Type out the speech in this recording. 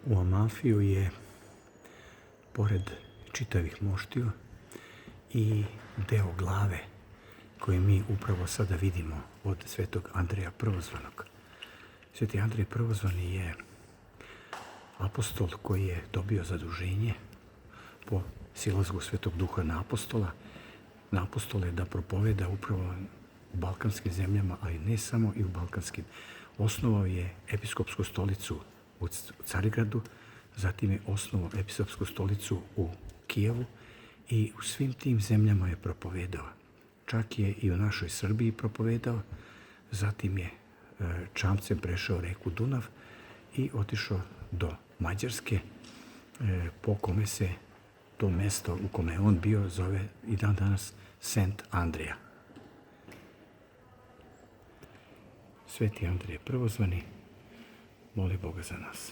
U Amafiju je, pored čitavih moštiju, i deo glave koji mi upravo sada vidimo od svetog Andreja Prvozvanog. Sveti Andrej Prvozvani je apostol koji je dobio zaduženje po silazgu Svetog Duha na apostole da propoveda upravo u balkanskim zemljama, ali ne samo i u balkanskim. Osnovao je episkopsku stolicu u Carigradu, zatim je osnovao episkopsku stolicu u Kijevu i u svim tim zemljama je propovedao. Čak je i u našoj Srbiji propovedao, zatim je čamcem prešao reku Dunav i otišao do Mađarske, po kome se to mesto u kome je on bio zove i dan danas Sent Andrija. Sveti Andrije Prvozvani, moli Boga za nas.